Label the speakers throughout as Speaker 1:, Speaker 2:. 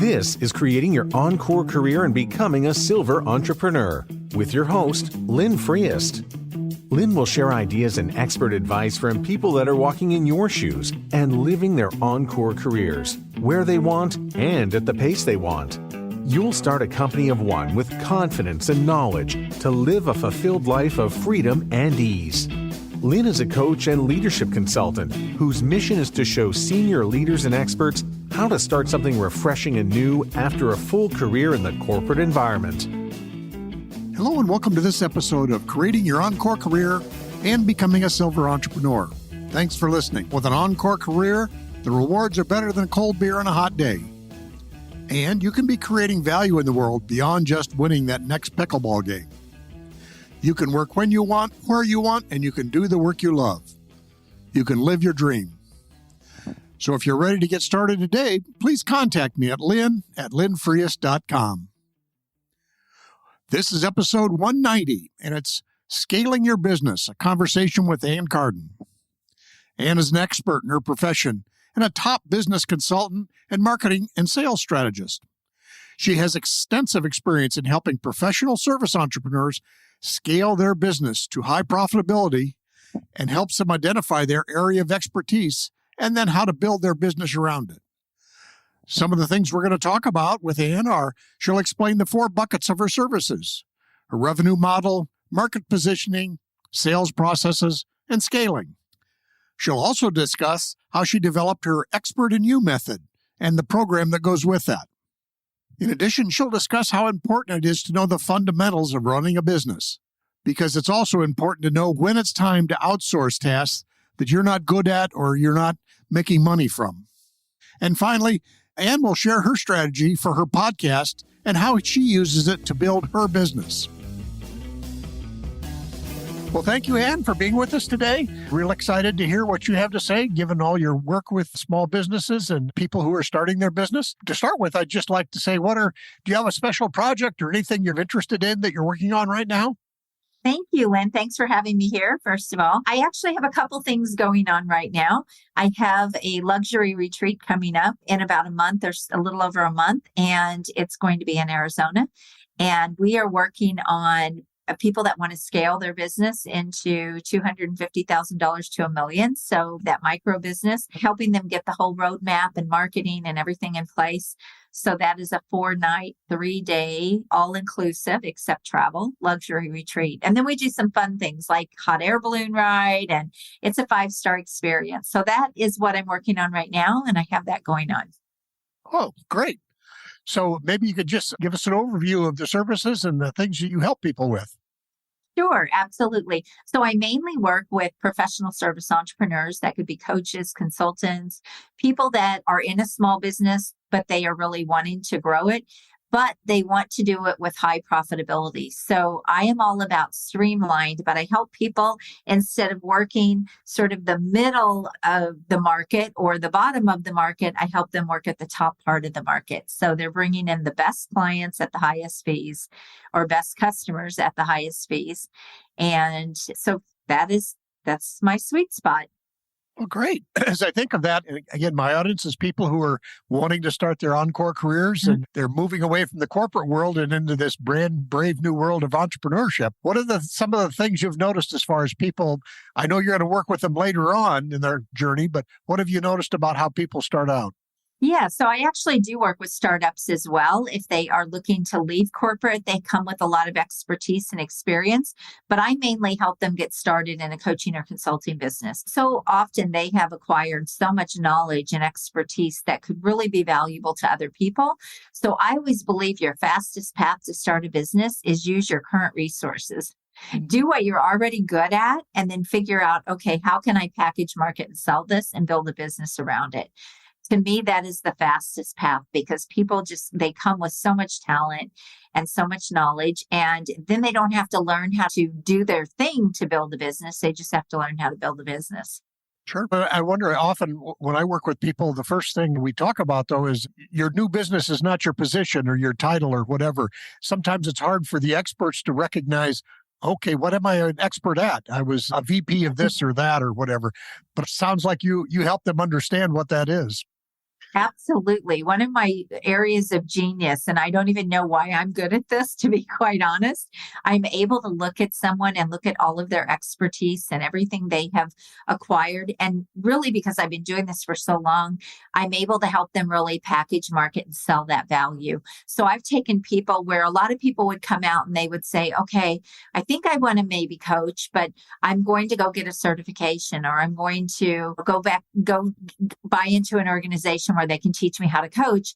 Speaker 1: This is Creating Your Encore Career and Becoming a Silver Entrepreneur with your host, Lynn Freest. Lynn will share ideas and expert advice from people that are walking in your shoes and living their encore careers, where they want and at the pace they want. You'll start a company of one with confidence and knowledge to live a fulfilled life of freedom and ease. Lynn is a coach and leadership consultant whose mission is to show senior leaders and experts how to start something refreshing and new after a full career in the corporate environment.
Speaker 2: Hello and welcome to this episode of Creating Your Encore Career and Becoming a Silver Entrepreneur. Thanks for listening. With an encore career, the rewards are better than cold beer on a hot day. And you can be creating value in the world beyond just winning that next pickleball game. You can work when you want, where you want, and you can do the work you love. You can live your dream. So if you're ready to get started today, please contact me at lynn@lynnfreest.com. This is episode 190, and it's Scaling Your Business, a conversation with Ann Carden. Ann is an expert in her profession and a top business consultant and marketing and sales strategist. She has extensive experience in helping professional service entrepreneurs scale their business to high profitability and helps them identify their area of expertise and then how to build their business around it. Some of the things we're going to talk about with Ann are she'll explain the 4 buckets of her services, her revenue model, market positioning, sales processes, and scaling. She'll also discuss how she developed her Expert in You method and the program that goes with that. In addition, she'll discuss how important it is to know the fundamentals of running a business, because it's also important to know when it's time to outsource tasks that you're not good at or you're not making money from. And finally, Ann will share her strategy for her podcast and how she uses it to build her business. Well, thank you, Ann, for being with us today. Real excited to hear what you have to say, given all your work with small businesses and people who are starting their business. To start with, I'd just like to say, do you have a special project or anything you're interested in that you're working on right now?
Speaker 3: Thank you, Lynn. Thanks for having me here, first of all. I actually have a couple things going on right now. I have a luxury retreat coming up in about a month or a little over a month, and it's going to be in Arizona. And we are working on people that want to scale their business into $250,000 to $1 million. So that micro business, helping them get the whole roadmap and marketing and everything in place. So that is a 4-night, 3-day, all-inclusive, except travel, luxury retreat. And then we do some fun things like hot air balloon ride, and it's a 5-star experience. So that is what I'm working on right now, and I have that going on.
Speaker 2: Oh, great. So maybe you could just give us an overview of the services and the things that you help people with.
Speaker 3: Sure, absolutely. So I mainly work with professional service entrepreneurs. That could be coaches, consultants, people that are in a small business, but they are really wanting to grow it, but they want to do it with high profitability. So I am all about streamlined, but I help people instead of working sort of the middle of the market or the bottom of the market, I help them work at the top part of the market. So they're bringing in the best clients at the highest fees or best customers at the highest fees. And so that's my sweet spot.
Speaker 2: Well, great. As I think of that, and again, my audience is people who are wanting to start their encore careers and they're moving away from the corporate world and into this brand brave new world of entrepreneurship. What are some of the things you've noticed as far as people? I know you're going to work with them later on in their journey, but what have you noticed about how people start out?
Speaker 3: Yeah, so I actually do work with startups as well. If they are looking to leave corporate, they come with a lot of expertise and experience, but I mainly help them get started in a coaching or consulting business. So often they have acquired so much knowledge and expertise that could really be valuable to other people. So I always believe your fastest path to start a business is use your current resources. Do what you're already good at and then figure out, okay, how can I package, market, and sell this and build a business around it? To me, that is the fastest path because people they come with so much talent and so much knowledge, and then they don't have to learn how to do their thing to build a business. They just have to learn how to build a business.
Speaker 2: Sure. But I wonder often when I work with people, the first thing we talk about, though, is your new business is not your position or your title or whatever. Sometimes it's hard for the experts to recognize, okay, what am I an expert at? I was a VP of this or that or whatever. But it sounds like you help them understand what that is.
Speaker 3: Absolutely. One of my areas of genius, and I don't even know why I'm good at this, to be quite honest, I'm able to look at someone and look at all of their expertise and everything they have acquired. And really, because I've been doing this for so long, I'm able to help them really package, market, and sell that value. So I've taken people where a lot of people would come out and they would say, okay, I think I want to maybe coach, but I'm going to go get a certification, or I'm going to go buy into an organization where they can teach me how to coach.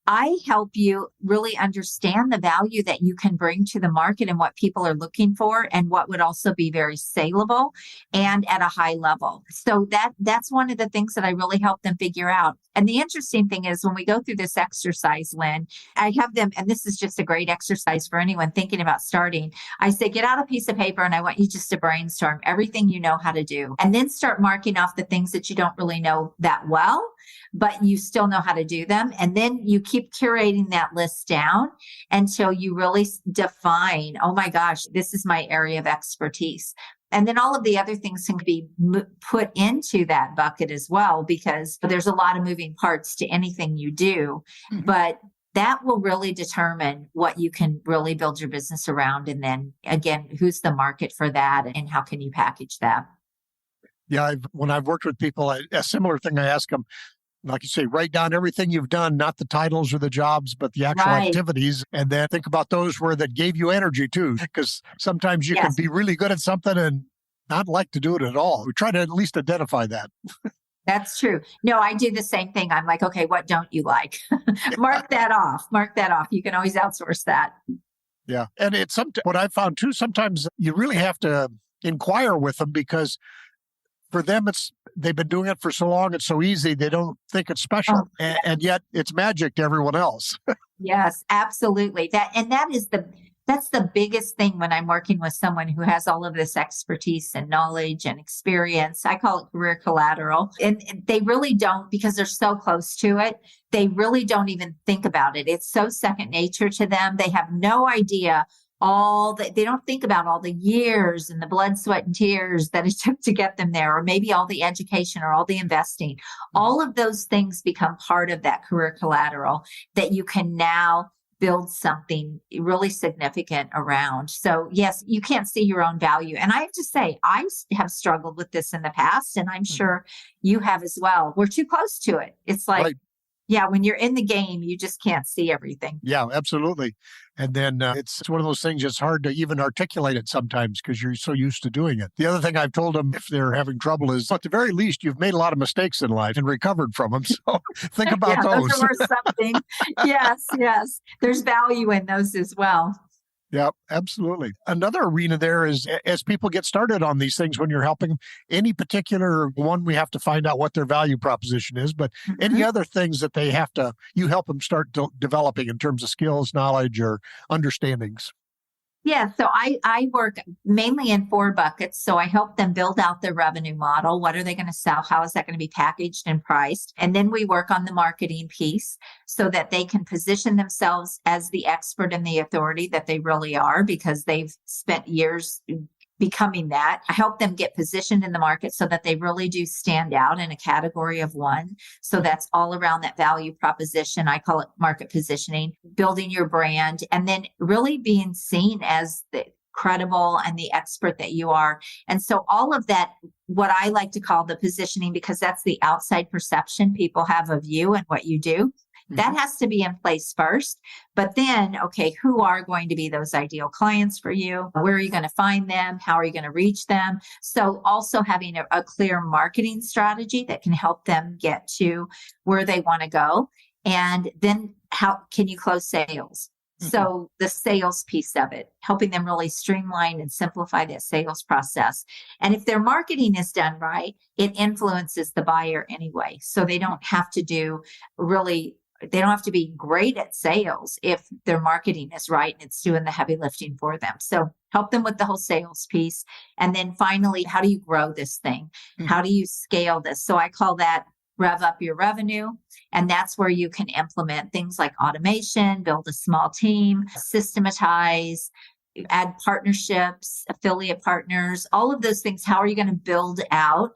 Speaker 3: I help you really understand the value that you can bring to the market and what people are looking for, and what would also be very saleable and at a high level. So that's one of the things that I really help them figure out. And the interesting thing is, when we go through this exercise, Lynn, I have them, and this is just a great exercise for anyone thinking about starting. I say, get out a piece of paper and I want you just to brainstorm everything you know how to do, and then start marking off the things that you don't really know that well, but you still know how to do them. And then you keep curating that list down until you really define, oh my gosh, this is my area of expertise. And then all of the other things can be put into that bucket as well, because there's a lot of moving parts to anything you do. Mm-hmm. But that will really determine what you can really build your business around. And then again, who's the market for that, and how can you package that?
Speaker 2: Yeah, when I've worked with people, a similar thing I ask them, like you say, write down everything you've done, not the titles or the jobs, but the actual activities. And then think about those that gave you energy too, because sometimes you can be really good at something and not like to do it at all. We try to at least identify that.
Speaker 3: That's true. No, I do the same thing. I'm like, okay, what don't you like? Mark that off. Mark that off. You can always outsource that.
Speaker 2: Yeah. And it's what I've found too, sometimes you really have to inquire with them, because for them, they've been doing it for so long, it's so easy, they don't think it's special. Oh, and yet it's magic to everyone else.
Speaker 3: Yes, absolutely. That's the biggest thing when I'm working with someone who has all of this expertise and knowledge and experience. I call it career collateral. And they really don't, because they're so close to it, they really don't even think about it. It's so second nature to them. They have no idea they don't think about all the years and the blood, sweat, and tears that it took to get them there, or maybe all the education or all the investing. All of those things become part of that career collateral that you can now build something really significant around. So yes, you can't see your own value. And I have to say, I have struggled with this in the past, and I'm sure you have as well. We're too close to it. It's like, yeah, when you're in the game, you just can't see everything.
Speaker 2: Yeah, absolutely. And then it's one of those things that's hard to even articulate it sometimes, because you're so used to doing it. The other thing I've told them, if they're having trouble, is at the very least, you've made a lot of mistakes in life and recovered from them. So think about those.
Speaker 3: Those are worth something. Yes. There's value in those as well.
Speaker 2: Yeah, absolutely. Another arena there is, as people get started on these things, when you're helping any particular one, we have to find out what their value proposition is, but any other things that you help them start developing in terms of skills, knowledge, or understandings.
Speaker 3: Yeah, so I work mainly in 4 buckets. So I help them build out their revenue model. What are they going to sell? How is that going to be packaged and priced? And then we work on the marketing piece so that they can position themselves as the expert and the authority that they really are, because they've spent years becoming that. I help them get positioned in the market so that they really do stand out in a category of one. So that's all around that value proposition. I call it market positioning, building your brand, and then really being seen as the credible and the expert that you are. And so all of that, what I like to call the positioning, because that's the outside perception people have of you and what you do. That has to be in place first. But then, okay, who are going to be those ideal clients for you? Where are you going to find them? How are you going to reach them? So also having a clear marketing strategy that can help them get to where they want to go. And then how can you close sales? So the sales piece of it, helping them really streamline and simplify that sales process. And if their marketing is done right, it influences the buyer anyway. So they don't have to be great at sales if their marketing is right and it's doing the heavy lifting for them. So help them with the whole sales piece. And then finally, how do you grow this thing? How do you scale this? So I call that rev up your revenue. And that's where you can implement things like automation, build a small team, systematize, add partnerships, affiliate partners, all of those things. How are you going to build out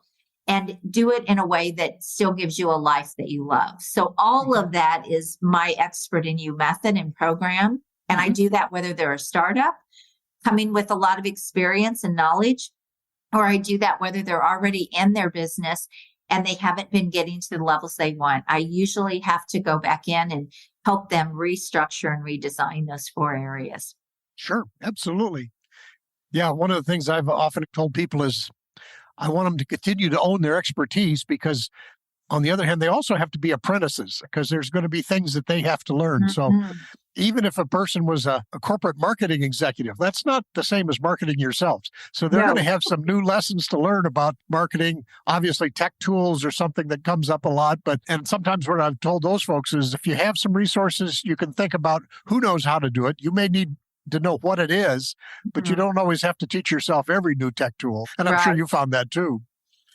Speaker 3: and do it in a way that still gives you a life that you love. So all of that is my Expert in You method and program. And I do that whether they're a startup coming with a lot of experience and knowledge, or I do that whether they're already in their business and they haven't been getting to the levels they want. I usually have to go back in and help them restructure and redesign those 4 areas.
Speaker 2: Sure, absolutely. Yeah, one of the things I've often told people is I want them to continue to own their expertise because, on the other hand, they also have to be apprentices because there's going to be things that they have to learn. So even if a person was a corporate marketing executive, that's not the same as marketing yourselves. So they're going to have some new lessons to learn about marketing, obviously tech tools or something that comes up a lot. And sometimes what I've told those folks is if you have some resources, you can think about who knows how to do it. You may need to know what it is, but you don't always have to teach yourself every new tech tool. And I'm sure you found that too.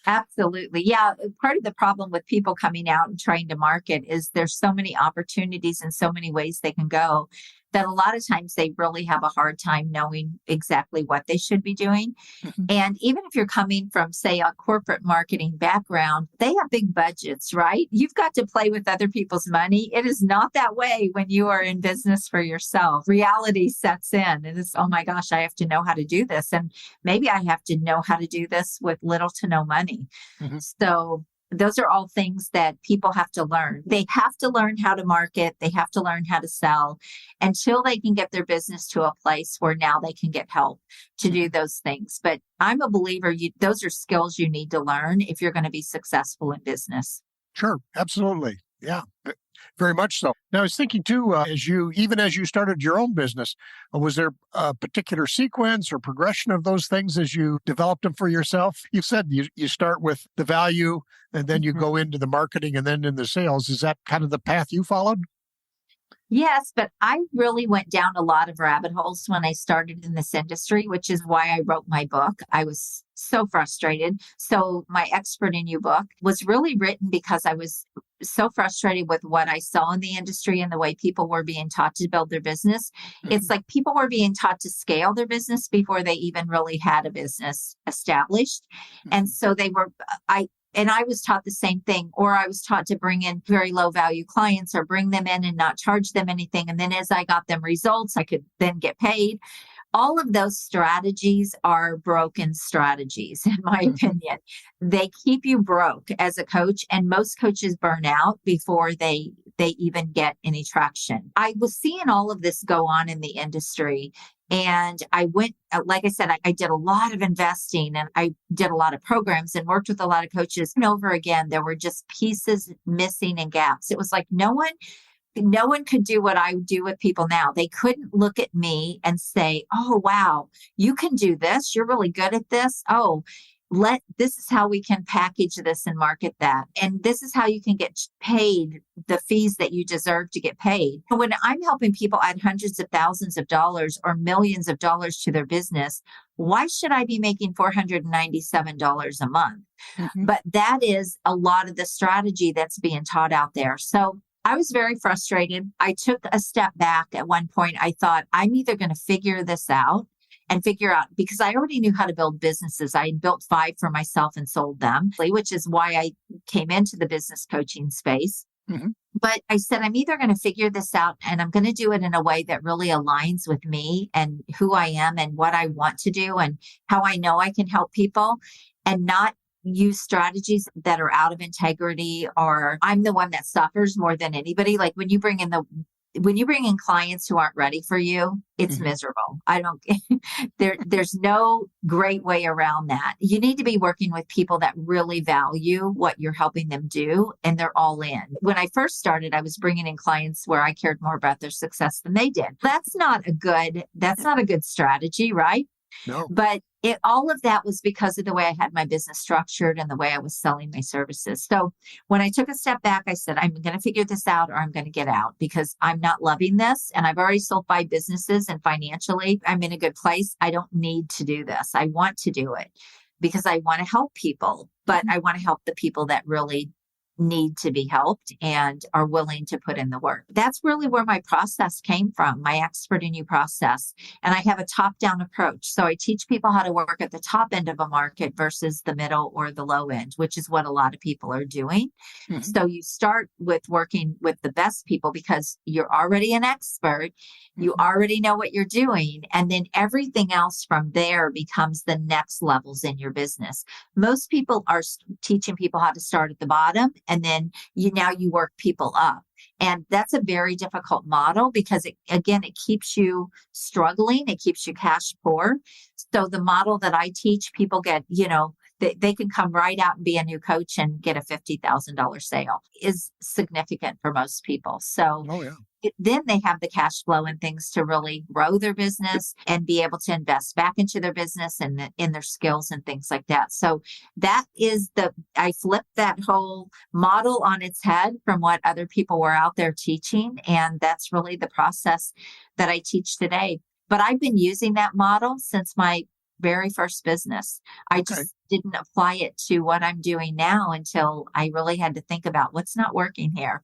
Speaker 3: Absolutely. Yeah. Part of the problem with people coming out and trying to market is there's so many opportunities and so many ways they can go that a lot of times they really have a hard time knowing exactly what they should be doing. And even if you're coming from, say, a corporate marketing background, they have big budgets, right? You've got to play with other people's money. It is not that way when you are in business for yourself. Reality sets in and it's, oh my gosh, I have to know how to do this. And maybe I have to know how to do this with little to no money. So those are all things that people have to learn. They have to learn how to market. They have to learn how to sell until they can get their business to a place where now they can get help to do those things. But I'm a believer, those are skills you need to learn if you're going to be successful in business.
Speaker 2: Sure, absolutely. Yeah, very much so. Now, I was thinking too, as you started your own business, was there a particular sequence or progression of those things as you developed them for yourself? You said you start with the value and then you go into the marketing and then in the sales. Is that kind of the path you followed?
Speaker 3: Yes, but I really went down a lot of rabbit holes when I started in this industry, which is why I wrote my book. I was so frustrated. So my Expert in You book was really written because I was so frustrated with what I saw in the industry and the way people were being taught to build their business. It's like people were being taught to scale their business before they even really had a business established. And so I was taught the same thing, or I was taught to bring in very low value clients or bring them in and not charge them anything. And then as I got them results, I could then get paid. All of those strategies are broken strategies, in my opinion. They keep you broke as a coach, and most coaches burn out before they even get any traction. I was seeing all of this go on in the industry. And I went, like I said, I did a lot of investing and I did a lot of programs and worked with a lot of coaches. And over again, there were just pieces missing and gaps. It was like no one could do what I do with people now. They couldn't look at me and say, oh, wow, you can do this. You're really good at this. Oh, this is how we can package this and market that. And this is how you can get paid the fees that you deserve to get paid. When I'm helping people add hundreds of thousands of dollars or millions of dollars to their business, why should I be making $497 a month? But that is a lot of the strategy that's being taught out there. So I was very frustrated. I took a step back at one point. I thought, I'm either going to figure this out because I already knew how to build businesses. I had built 5 for myself and sold them, which is why I came into the business coaching space. But I said, I'm either going to figure this out and I'm going to do it in a way that really aligns with me and who I am and what I want to do and how I know I can help people, and not use strategies that are out of integrity, or I'm the one that suffers more than anybody. Like when you bring in clients who aren't ready for you, it's miserable. There's no great way around that. You need to be working with people that really value what you're helping them do, and they're all in. When I first started, I was bringing in clients where I cared more about their success than they did. That's not a good strategy, right?
Speaker 2: No.
Speaker 3: But all of that was because of the way I had my business structured and the way I was selling my services. So when I took a step back, I said, I'm going to figure this out or I'm going to get out because I'm not loving this. And I've already sold 5 businesses and financially I'm in a good place. I don't need to do this. I want to do it because I want to help people, but I want to help the people that really need to be helped and are willing to put in the work. That's really where my process came from, my expert in you process. And I have a top-down approach. So I teach people how to work at the top end of a market versus the middle or the low end, which is what a lot of people are doing.
Speaker 2: Mhm.
Speaker 3: So you start with working with the best people because you're already an expert. You already know what you're doing. And then everything else from there becomes the next levels in your business. Most people are teaching people how to start at the bottom, and then you work people up. And that's a very difficult model because it keeps you struggling. It keeps you cash poor. So the model that I teach, people get, they can come right out and be a new coach and get a $50,000 sale is significant for most people. So
Speaker 2: Oh, yeah.
Speaker 3: then they have the cash flow and things to really grow their business and be able to invest back into their business and in their skills and things like that. So I flipped that whole model on its head from what other people were out there teaching. And that's really the process that I teach today. But I've been using that model since my very first business. I
Speaker 2: Okay.
Speaker 3: just didn't apply it to what I'm doing now until I really had to think about what's not working here.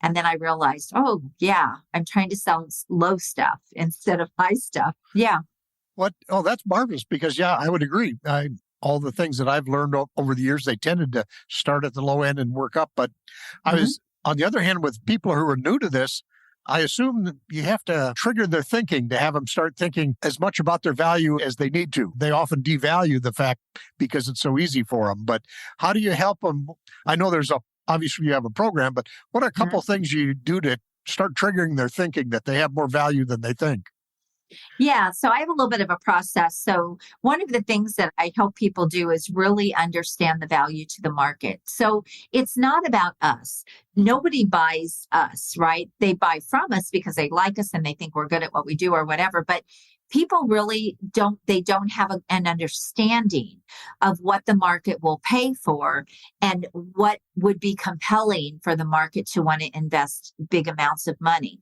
Speaker 3: And then I realized, oh, yeah, I'm trying to sell low stuff instead of high stuff. Yeah.
Speaker 2: What? Oh, that's marvelous because, yeah, I would agree. All the things that I've learned over the years, they tended to start at the low end and work up. But on the other hand, with people who are new to this, I assume that you have to trigger their thinking to have them start thinking as much about their value as they need to. They often devalue the fact because it's so easy for them. But how do you help them? I know obviously you have a program, but what are a couple things you do to start triggering their thinking that they have more value than they think?
Speaker 3: Yeah, so I have a little bit of a process. So one of the things that I help people do is really understand the value to the market. So it's not about us. Nobody buys us, right? They buy from us because they like us and they think we're good at what we do or whatever. But people really don't have an understanding of what the market will pay for and what would be compelling for the market to want to invest big amounts of money.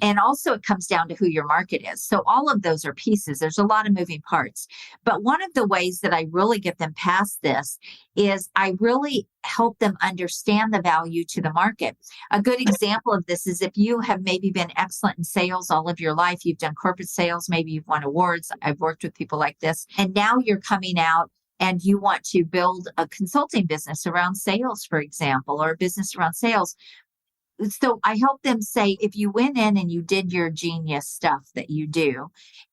Speaker 3: And also it comes down to who your market is. So all of those are pieces. There's a lot of moving parts. But one of the ways that I really get them past this is I really help them understand the value to the market. A good example of this is if you have maybe been excellent in sales all of your life, you've done corporate sales, maybe you've won awards. I've worked with people like this. And now you're coming out and you want to build a consulting business around sales, for example, or a business around sales. So I help them say, if you went in and you did your genius stuff that you do,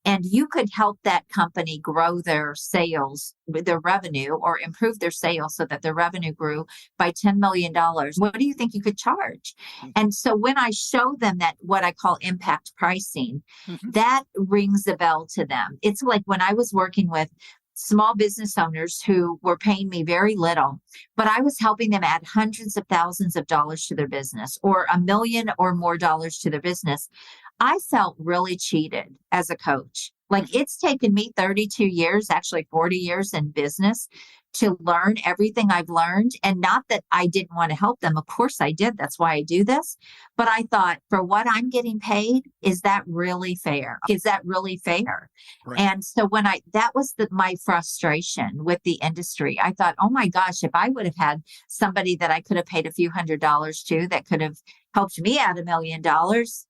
Speaker 3: and you could help that company grow their sales, their revenue, or improve their sales so that their revenue grew by $10 million, what do you think you could charge? And so when I show them that, what I call impact pricing, that rings a bell to them. It's like when I was working with small business owners who were paying me very little, but I was helping them add hundreds of thousands of dollars to their business or $1 million or more dollars to their business. I felt really cheated as a coach. Like it's taken me 32 years, actually 40 years in business to learn everything I've learned. And not that I didn't want to help them. Of course I did. That's why I do this. But I thought, for what I'm getting paid, is that really fair? Is that really fair?
Speaker 2: Right.
Speaker 3: And so that was my frustration with the industry. I thought, oh my gosh, if I would have had somebody that I could have paid a few $100s to that could have helped me out $1 million,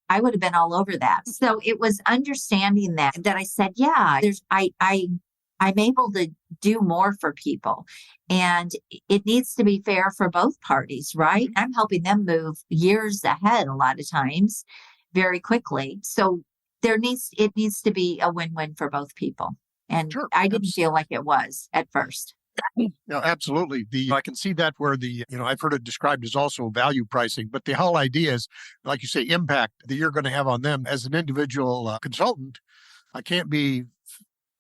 Speaker 3: I would have been all over that. So it was understanding that I said, yeah, I'm able to do more for people, and it needs to be fair for both parties, right? I'm helping them move years ahead a lot of times very quickly. So it needs to be a win-win for both people. And
Speaker 2: Sure.
Speaker 3: I didn't feel like it was at first.
Speaker 2: No, absolutely. I can see that where I've heard it described as also value pricing, but the whole idea is, like you say, impact that you're going to have on them as an individual consultant. I can't be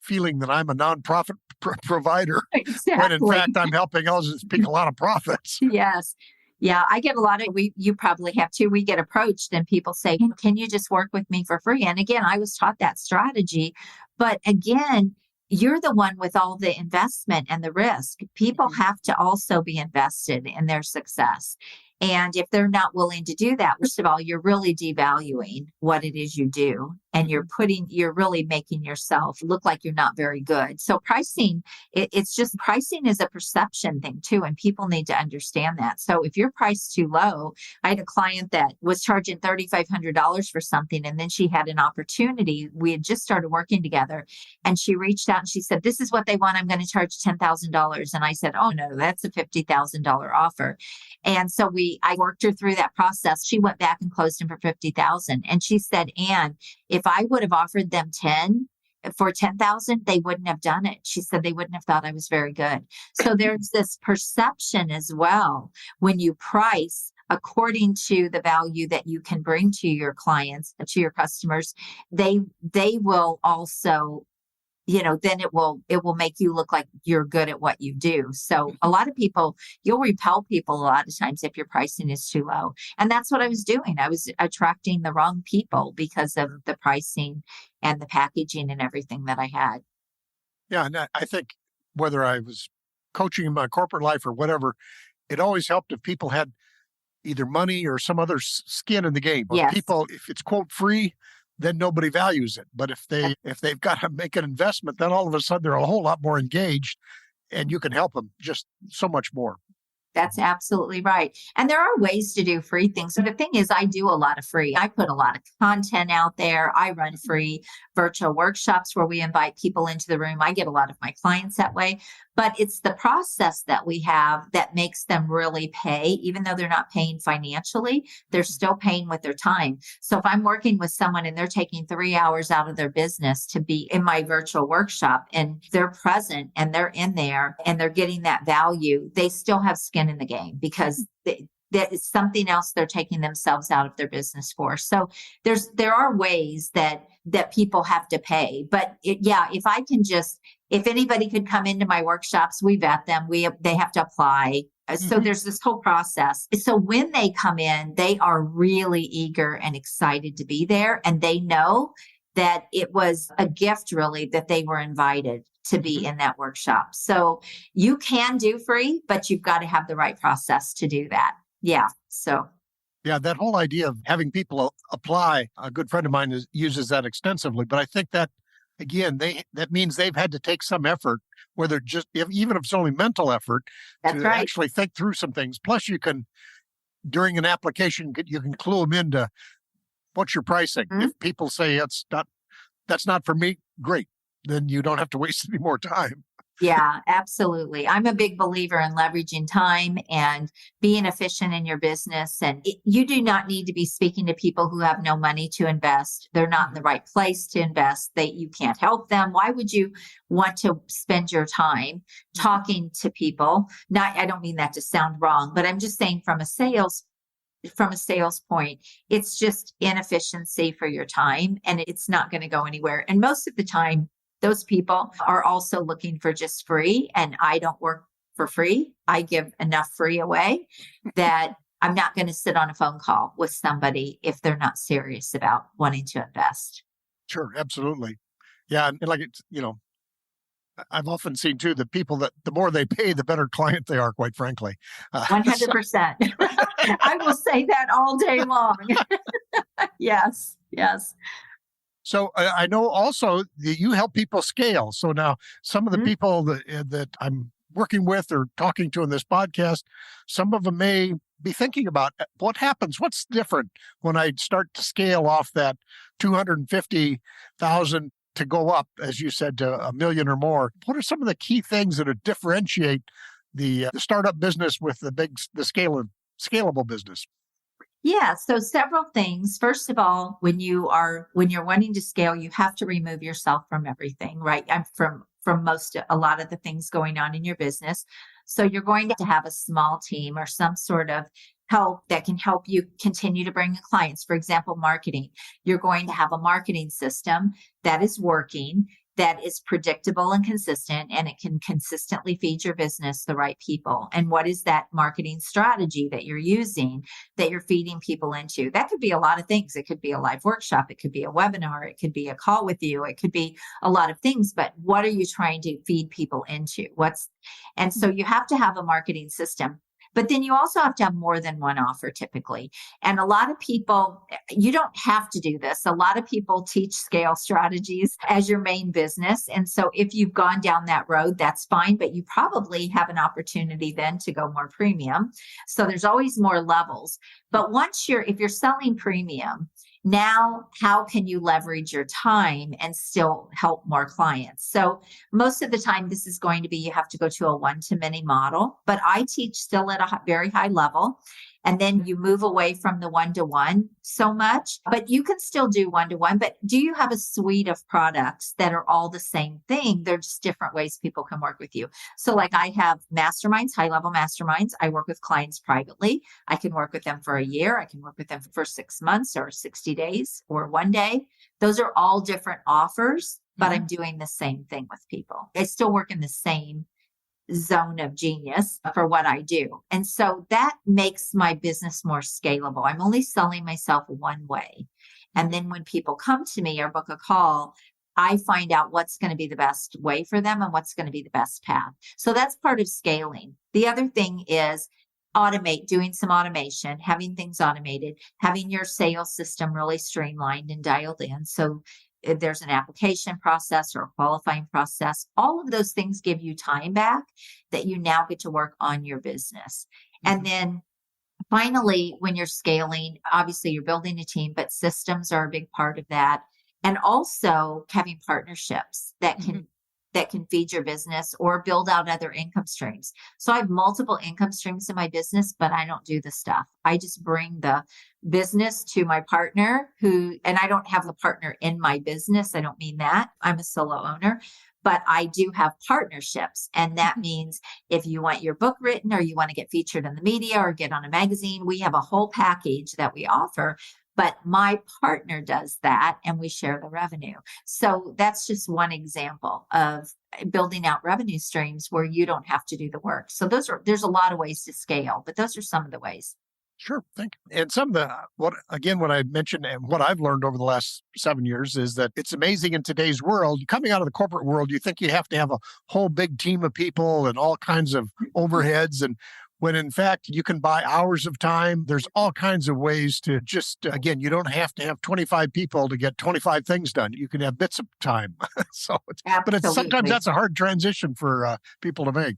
Speaker 2: feeling that I'm a nonprofit provider
Speaker 3: Exactly.
Speaker 2: when in fact I'm helping others make a lot of profits.
Speaker 3: Yes. Yeah, I get a lot of, you probably have too. We get approached and people say, can you just work with me for free? And again, I was taught that strategy, but again, you're the one with all the investment and the risk. People have to also be invested in their success. And if they're not willing to do that, first of all, you're really devaluing what it is you do. And you're really making yourself look like you're not very good. So pricing, it's just pricing is a perception thing too. And people need to understand that. So if you're priced too low, I had a client that was charging $3,500 for something. And then she had an opportunity. We had just started working together and she reached out and she said, this is what they want. I'm going to charge $10,000. And I said, oh no, that's a $50,000 offer. And so I worked her through that process. She went back and closed him for $50,000. And she said, Ann, if I would have offered them 10 for 10,000, they wouldn't have done it. She said they wouldn't have thought I was very good. So there's this perception as well. When you price according to the value that you can bring to your clients, to your customers, they will also, then it will make you look like you're good at what you do. So a lot of people, you'll repel people a lot of times if your pricing is too low. And that's what I was doing. I was attracting the wrong people because of the pricing and the packaging and everything that I had.
Speaker 2: Yeah. And I think whether I was coaching in my corporate life or whatever, it always helped if people had either money or some other skin in the game.
Speaker 3: Yes.
Speaker 2: People, if it's quote free, then nobody values it. But if they've got to make an investment, then all of a sudden they're a whole lot more engaged and you can help them just so much more.
Speaker 3: That's absolutely right. And there are ways to do free things. So the thing is, I do a lot of free. I put a lot of content out there. I run free virtual workshops where we invite people into the room. I get a lot of my clients that way. But it's the process that we have that makes them really pay, even though they're not paying financially, they're still paying with their time. So if I'm working with someone and they're taking 3 hours out of their business to be in my virtual workshop and they're present and they're in there and they're getting that value, they still have skin in the game because that is something else they're taking themselves out of their business for. So there are ways that people have to pay. But if anybody could come into my workshops, we vet them. They have to apply. So there's this whole process. So when they come in, they are really eager and excited to be there. And they know that it was a gift really that they were invited to be in that workshop. So you can do free, but you've got to have the right process to do that. Yeah. So.
Speaker 2: Yeah, that whole idea of having people apply, a good friend of mine uses that extensively. But I think that, again, that means they've had to take some effort, whether even if it's only mental effort,
Speaker 3: That's
Speaker 2: to
Speaker 3: right.
Speaker 2: actually think through some things. Plus, you can, during an application, you can clue them into what's your pricing. If people say that's not for me, great. Then you don't have to waste any more time.
Speaker 3: Yeah, absolutely. I'm a big believer in leveraging time and being efficient in your business. And you do not need to be speaking to people who have no money to invest. They're not in the right place to invest. You can't help them. Why would you want to spend your time talking to people? I don't mean that to sound wrong, but I'm just saying from a sales point, it's just inefficiency for your time and it's not going to go anywhere. And most of the time, those people are also looking for just free, and I don't work for free. I give enough free away that I'm not going to sit on a phone call with somebody if they're not serious about wanting to invest.
Speaker 2: Sure, absolutely. Yeah, and like it's, I've often seen too that people that the more they pay, the better client they are, quite frankly.
Speaker 3: 100%. I will say that all day long. Yes.
Speaker 2: So I know also that you help people scale. So now some of the people that I'm working with or talking to in this podcast, some of them may be thinking about what happens, what's different when I start to scale off that 250,000 to go up, as you said, to $1 million or more. What are some of the key things that differentiate the startup business with the scalable business?
Speaker 3: Yeah. So several things. First of all, when you're wanting to scale, you have to remove yourself from everything, right? And from a lot of the things going on in your business. So you're going to have a small team or some sort of help that can help you continue to bring in clients. For example, marketing. You're going to have a marketing system that is working, that is predictable and consistent, and it can consistently feed your business the right people. And what is that marketing strategy that you're using, that you're feeding people into? That could be a lot of things. It could be a live workshop. It could be a webinar. It could be a call with you. It could be a lot of things, but what are you trying to feed people into? And so you have to have a marketing system. But then you also have to have more than one offer typically. And a lot of people, you don't have to do this. A lot of people teach scale strategies as your main business. And so if you've gone down that road, that's fine, but you probably have an opportunity then to go more premium. So there's always more levels. But if you're selling premium, now how can you leverage your time and still help more clients? So most of the time, this is going to be, you have to go to a one-to-many model, but I teach still at a very high level. And then you move away from the one-to-one so much, but you can still do one-to-one. But do you have a suite of products that are all the same thing? They're just different ways people can work with you. So like I have masterminds, high-level masterminds. I work with clients privately. I can work with them for a year. I can work with them for 6 months or 60 days or 1 day. Those are all different offers, but I'm doing the same thing with people. I still work in the same zone of genius for what I do. And so that makes my business more scalable. I'm only selling myself one way. And then when people come to me or book a call, I find out what's going to be the best way for them and what's going to be the best path. So that's part of scaling. The other thing is doing some automation, having things automated, having your sales system really streamlined and dialed in. So if there's an application process or a qualifying process, all of those things give you time back that you now get to work on your business. And then finally, when you're scaling, obviously you're building a team, but systems are a big part of that. And also having partnerships that can feed your business or build out other income streams. So I have multiple income streams in my business, but I don't do the stuff. I just bring the business to my partner and I don't have the partner in my business. I don't mean that. I'm a solo owner, but I do have partnerships. And that means if you want your book written or you want to get featured in the media or get on a magazine, we have a whole package that we offer. But my partner does that and we share the revenue. So that's just one example of building out revenue streams where you don't have to do the work. So there's a lot of ways to scale, but those are some of the ways.
Speaker 2: Sure. Thank you. And some of what I mentioned and what I've learned over the last 7 years is that it's amazing in today's world, coming out of the corporate world, you think you have to have a whole big team of people and all kinds of overheads. And when in fact, you can buy hours of time. There's all kinds of ways to just, again, you don't have to have 25 people to get 25 things done. You can have bits of time. But sometimes that's a hard transition for people to make.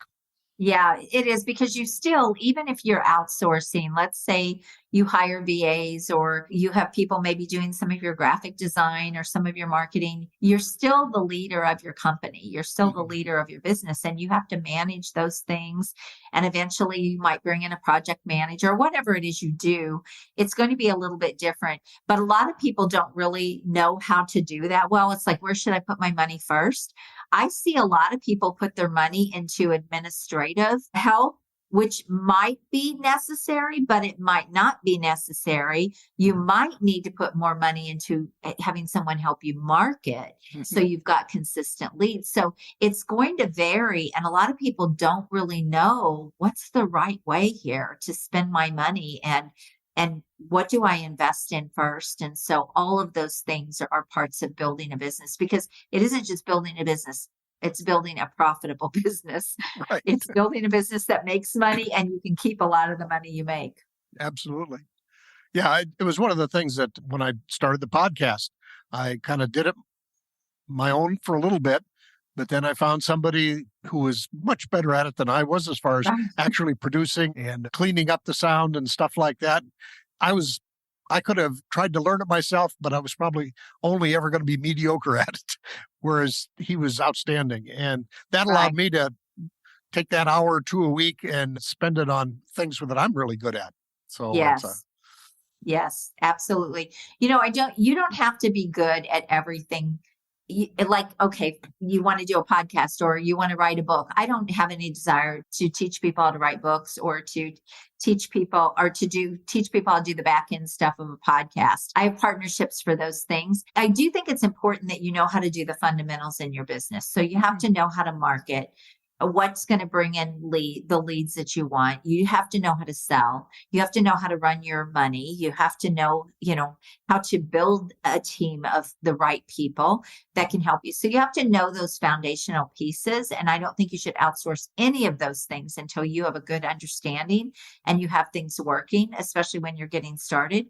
Speaker 3: Yeah, it is, because you still, even if you're outsourcing, let's say you hire VAs or you have people maybe doing some of your graphic design or some of your marketing, you're still the leader of your company. You're still the leader of your business and you have to manage those things. And eventually you might bring in a project manager, whatever it is you do. It's going to be a little bit different, but a lot of people don't really know how to do that well. It's like, where should I put my money first? I see a lot of people put their money into administrative help, which might be necessary, but it might not be necessary. You might need to put more money into having someone help you market so you've got consistent leads. So it's going to vary. And a lot of people don't really know what's the right way here to spend my money and what do I invest in first? And so all of those things are parts of building a business, because it isn't just building a business. It's building a profitable business.
Speaker 2: Right.
Speaker 3: It's building a business that makes money and you can keep a lot of the money you make.
Speaker 2: Absolutely. Yeah, it was one of the things that when I started the podcast, I kind of did it my own for a little bit, but then I found somebody who was much better at it than I was as far as actually producing and cleaning up the sound and stuff like that. I could have tried to learn it myself, but I was probably only ever going to be mediocre at it, whereas he was outstanding. And that allowed me to take that hour or two a week and spend it on things that I'm really good at. So
Speaker 3: Yes, absolutely. You don't have to be good at everything. Okay, you want to do a podcast or you want to write a book. I don't have any desire to teach people how to write books or to teach people how to do the back end stuff of a podcast. I have partnerships for those things. I do think it's important that you know how to do the fundamentals in your business. So you have to know how to market. what's going to bring in the leads that you want. You have to know how to sell. You have to know how to run your money. You have to know, how to build a team of the right people that can help you. So you have to know those foundational pieces. And I don't think you should outsource any of those things until you have a good understanding and you have things working, especially when you're getting started.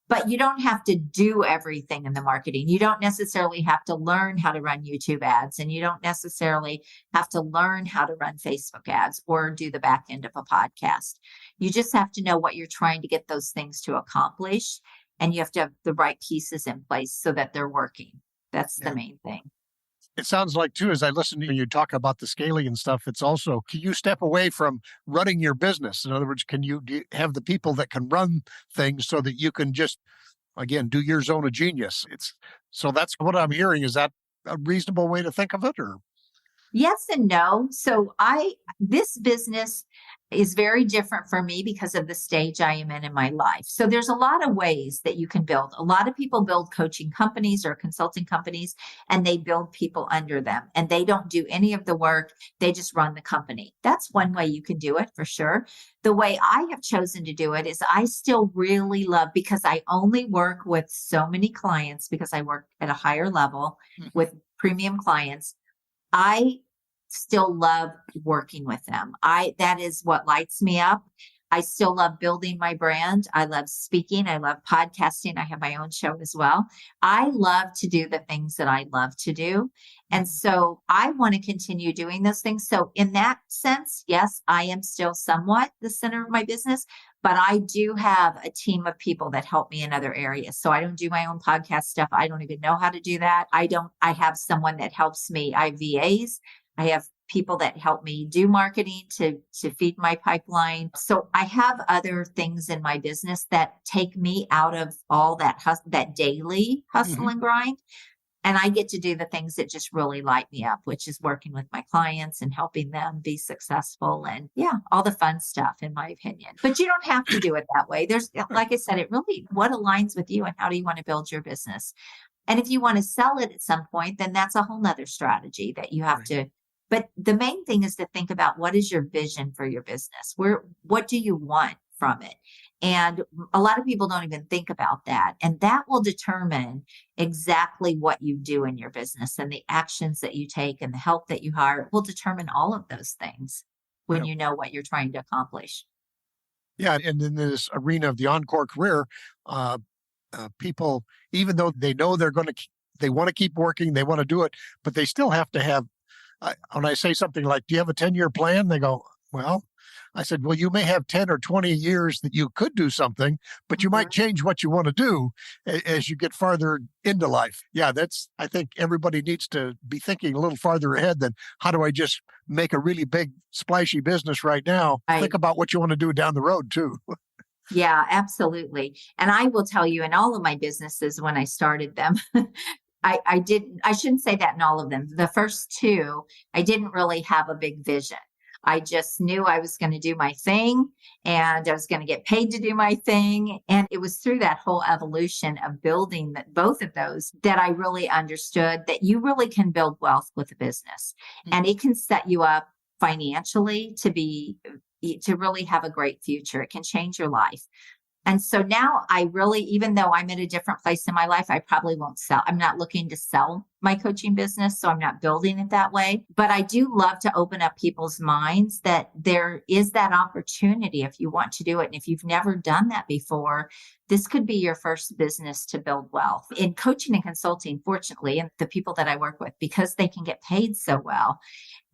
Speaker 3: But you don't have to do everything in the marketing. You don't necessarily have to learn how to run YouTube ads, and you don't necessarily have to learn how to run Facebook ads or do the back end of a podcast. You just have to know what you're trying to get those things to accomplish, and you have to have the right pieces in place so that they're working. That's the main thing.
Speaker 2: It sounds like, too, as I listen to you talk about the scaling and stuff, it's also, can you step away from running your business? In other words, do you have the people that can run things so that you can just, again, do your zone of genius? So that's what I'm hearing. Is that a reasonable way to think of it? Or
Speaker 3: Yes and no. So this business is very different for me because of the stage I am in my life. So there's a lot of ways that you can build. A lot of people build coaching companies or consulting companies, and they build people under them, and they don't do any of the work. They just run the company. That's one way you can do it for sure. The way I have chosen to do it is I still really love, because I only work with so many clients because I work at a higher level with premium clients. I still love working with them. That is what lights me up. I still love building my brand. I love speaking. I love podcasting. I have my own show as well. I love to do the things that I love to do. And so I want to continue doing those things. So in that sense, yes, I am still somewhat the center of my business, but I do have a team of people that help me in other areas. So I don't do my own podcast stuff. I don't even know how to do that. I have someone that helps me. I have VAs. I have people that help me do marketing to feed my pipeline. So I have other things in my business that take me out of all that daily hustle and grind. And I get to do the things that just really light me up, which is working with my clients and helping them be successful and all the fun stuff, in my opinion. But you don't have to do it that way. There's, like I said, it really, what aligns with you and how do you want to build your business? And if you want to sell it at some point, then that's a whole nother strategy that you have to. But the main thing is to think about, what is your vision for your business? What do you want from it? And a lot of people don't even think about that. And that will determine exactly what you do in your business, and the actions that you take and the help that you hire will determine all of those things when you know what you're trying to accomplish.
Speaker 2: Yeah. And in this arena of the Encore career, people, even though they know they want to keep working, they want to do it, but they still have to have, when I say something like, do you have a 10-year plan? They go, well, I said, well, you may have 10 or 20 years that you could do something, but you might change what you want to do as you get farther into life. Yeah, I think everybody needs to be thinking a little farther ahead than, how do I just make a really big, splashy business right now?
Speaker 3: Right.
Speaker 2: Think about what you want to do down the road too.
Speaker 3: Yeah, absolutely. And I will tell you, in all of my businesses, when I started them, I shouldn't say that in all of them. The first two, I didn't really have a big vision. I just knew I was going to do my thing and I was going to get paid to do my thing. And it was through that whole evolution of building both of those that I really understood that you really can build wealth with a business, and it can set you up financially to really have a great future. It can change your life. And so now even though I'm at a different place in my life, I probably won't sell. I'm not looking to sell my coaching business, so I'm not building it that way. But I do love to open up people's minds that there is that opportunity if you want to do it. And if you've never done that before, this could be your first business to build wealth. In coaching and consulting, fortunately, and the people that I work with, because they can get paid so well,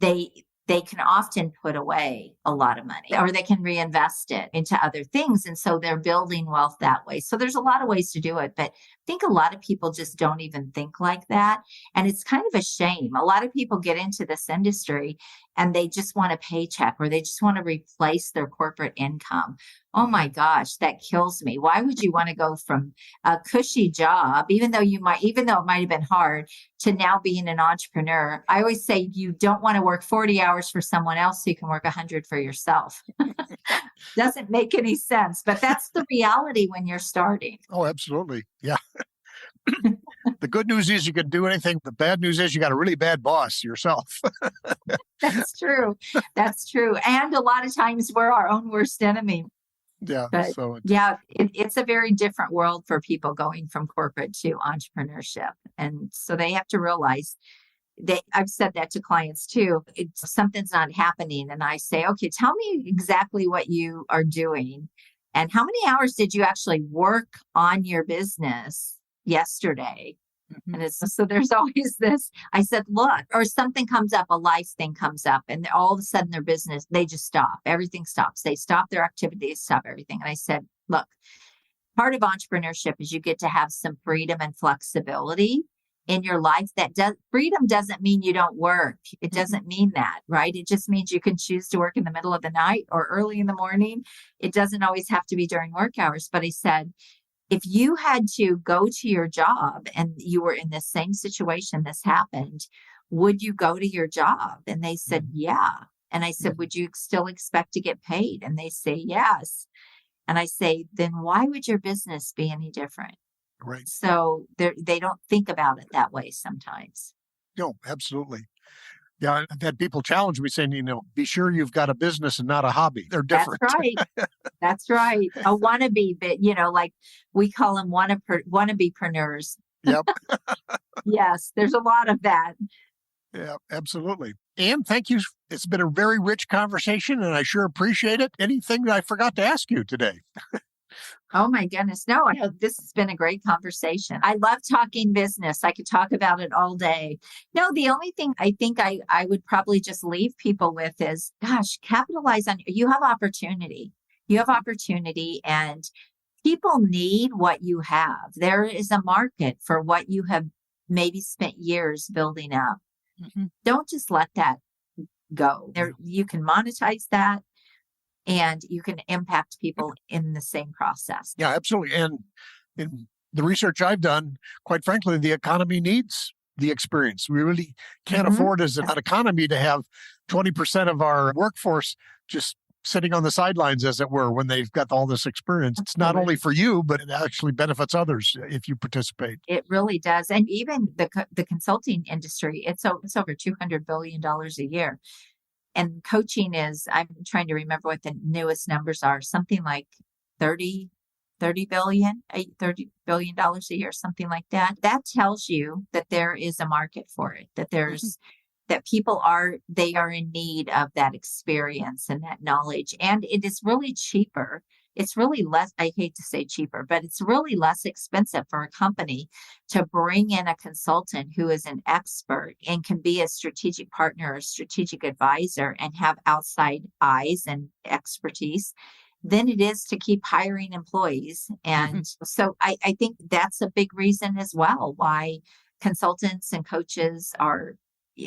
Speaker 3: they can often put away a lot of money, or they can reinvest it into other things. And so they're building wealth that way. So there's a lot of ways to do it, but I think a lot of people just don't even think like that. And it's kind of a shame. A lot of people get into this industry and they just want a paycheck, or they just want to replace their corporate income. Oh my gosh, that kills me. Why would you want to go from a cushy job, even though it might have been hard, to now being an entrepreneur? I always say you don't want to work 40 hours for someone else so you can work 100 for yourself. Doesn't make any sense, but that's the reality when you're starting.
Speaker 2: Oh, absolutely. Yeah. The good news is you can do anything. The bad news is you got a really bad boss yourself.
Speaker 3: That's true. That's true. And a lot of times we're our own worst enemy.
Speaker 2: Yeah.
Speaker 3: But
Speaker 2: So
Speaker 3: yeah, it's a very different world for people going from corporate to entrepreneurship. And so they have to realize I've said that to clients too. Something's not happening. And I say, okay, tell me exactly what you are doing. And how many hours did you actually work on your business yesterday? And so there's always this, I said, look, or something comes up, a life thing comes up, and all of a sudden their business, they just stop. Everything stops. They stop their activity, they stop everything. And I said, look, part of entrepreneurship is you get to have some freedom and flexibility in your life. Freedom doesn't mean you don't work. It doesn't mean that, right? It just means you can choose to work in the middle of the night or early in the morning. It doesn't always have to be during work hours. But I said, if you had to go to your job and you were in the same situation, this happened, would you go to your job? And they said, yeah. And I said, would you still expect to get paid? And they say, yes. And I say, then why would your business be any different?
Speaker 2: Right.
Speaker 3: So they don't think about it that way sometimes.
Speaker 2: No, absolutely. Yeah, I've had people challenge me saying, be sure you've got a business and not a hobby. They're different.
Speaker 3: That's right. That's right. A wannabe, but like we call them wannabepreneurs.
Speaker 2: Yep.
Speaker 3: Yes, there's a lot of that.
Speaker 2: Yeah, absolutely. Ann, thank you. It's been a very rich conversation, and I sure appreciate it. Anything that I forgot to ask you today?
Speaker 3: Oh my goodness. No, this has been a great conversation. I love talking business. I could talk about it all day. No, the only thing I think I would probably just leave people with is, gosh, capitalize on, you have opportunity. You have opportunity and people need what you have. There is a market for what you have maybe spent years building up. Don't just let that go. You can monetize that. And you can impact people in the same process.
Speaker 2: Yeah, absolutely. And in the research I've done, quite frankly, the economy needs the experience. We really can't afford as an economy to have 20% of our workforce just sitting on the sidelines, as it were, when they've got all this experience. It's not only for you, but it actually benefits others if you participate.
Speaker 3: It really does. And even the consulting industry, it's over $200 billion a year. And coaching is, I'm trying to remember what the newest numbers are, something like $30 billion a year, something like that. That tells you that there is a market for it, that that people are in need of that experience and that knowledge. And it is really cheaper. It's really less, I hate to say cheaper, but it's really less expensive for a company to bring in a consultant who is an expert and can be a strategic partner or strategic advisor and have outside eyes and expertise than it is to keep hiring employees. And so I think that's a big reason as well why consultants and coaches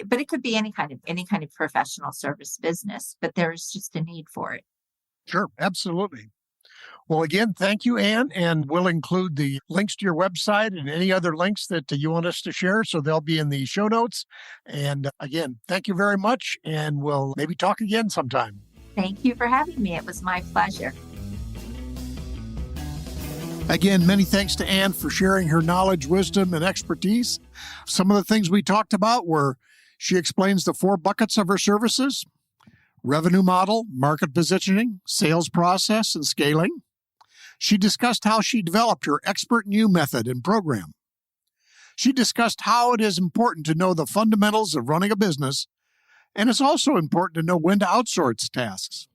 Speaker 3: but it could be any kind of professional service business, but there's just a need for it.
Speaker 2: Sure, absolutely. Well, again, thank you, Ann, and we'll include the links to your website and any other links that you want us to share, so they'll be in the show notes. And again, thank you very much, and we'll maybe talk again sometime.
Speaker 3: Thank you for having me. It was my pleasure.
Speaker 2: Again, many thanks to Ann for sharing her knowledge, wisdom, and expertise. Some of the things we talked about were she explains the 4 buckets of her services: revenue model, market positioning, sales process, and scaling. She discussed how she developed her Expert in You method and program. She discussed how it is important to know the fundamentals of running a business, and it's also important to know when to outsource tasks.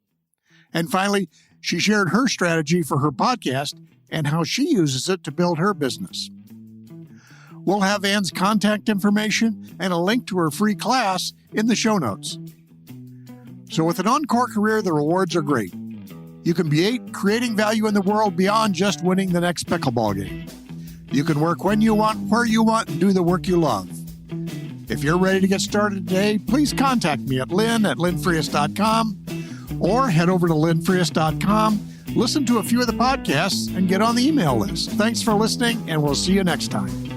Speaker 2: And finally, she shared her strategy for her podcast and how she uses it to build her business. We'll have Ann's contact information and a link to her free class in the show notes. So with an Encore career, the rewards are great. You can be creating value in the world beyond just winning the next pickleball game. You can work when you want, where you want, and do the work you love. If you're ready to get started today, please contact me at lynn@lynnfrias.com or head over to lynnfrias.com, listen to a few of the podcasts, and get on the email list. Thanks for listening, and we'll see you next time.